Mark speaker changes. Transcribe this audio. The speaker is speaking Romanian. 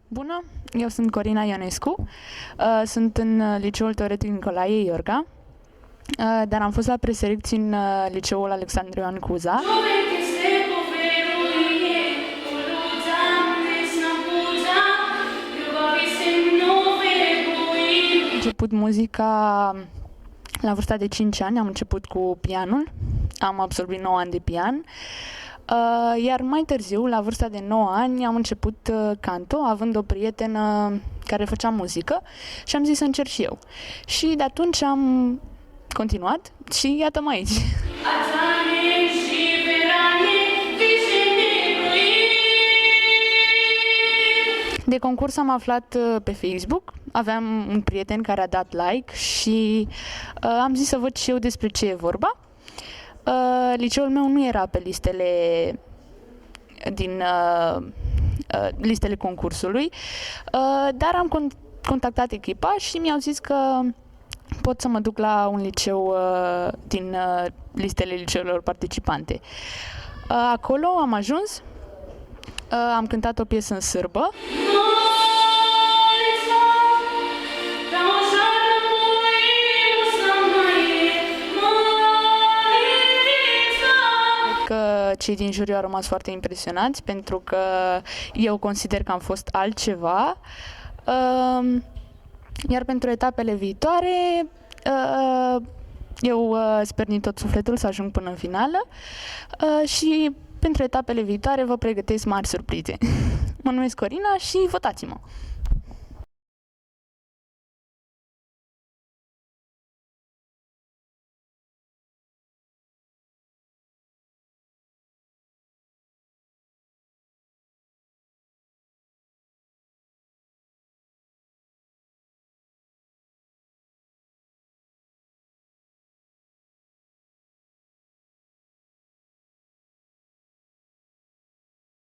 Speaker 1: Bună, eu sunt Corina Ionescu, sunt în Liceul Teoretic Nicolae Iorga, dar am fost la preselecții în Liceul Alexandru Ioan Cuza. Am început muzica la vârsta de 5 ani, am început cu pianul, am absolvit 9 ani de pian. Iar mai târziu, la vârsta de 9 ani, am început canto, având o prietenă care făcea muzică și am zis să încerc și eu. Și de atunci am continuat și iată-mă aici. De concurs am aflat pe Facebook, aveam un prieten care a dat like și am zis să văd și eu despre ce e vorba. Liceul meu nu era pe listele din listele concursului, dar am contactat echipa și mi-au zis că pot să mă duc la un liceu din listele liceurilor participante. Acolo am ajuns, am cântat o piesă în sârbă. Că cei din juriu au rămas foarte impresionați pentru că eu consider că am fost altceva, iar pentru etapele viitoare eu sper din tot sufletul să ajung până în finală și pentru etapele viitoare vă pregătesc mari surprize. Mă numesc Corina și votați-mă!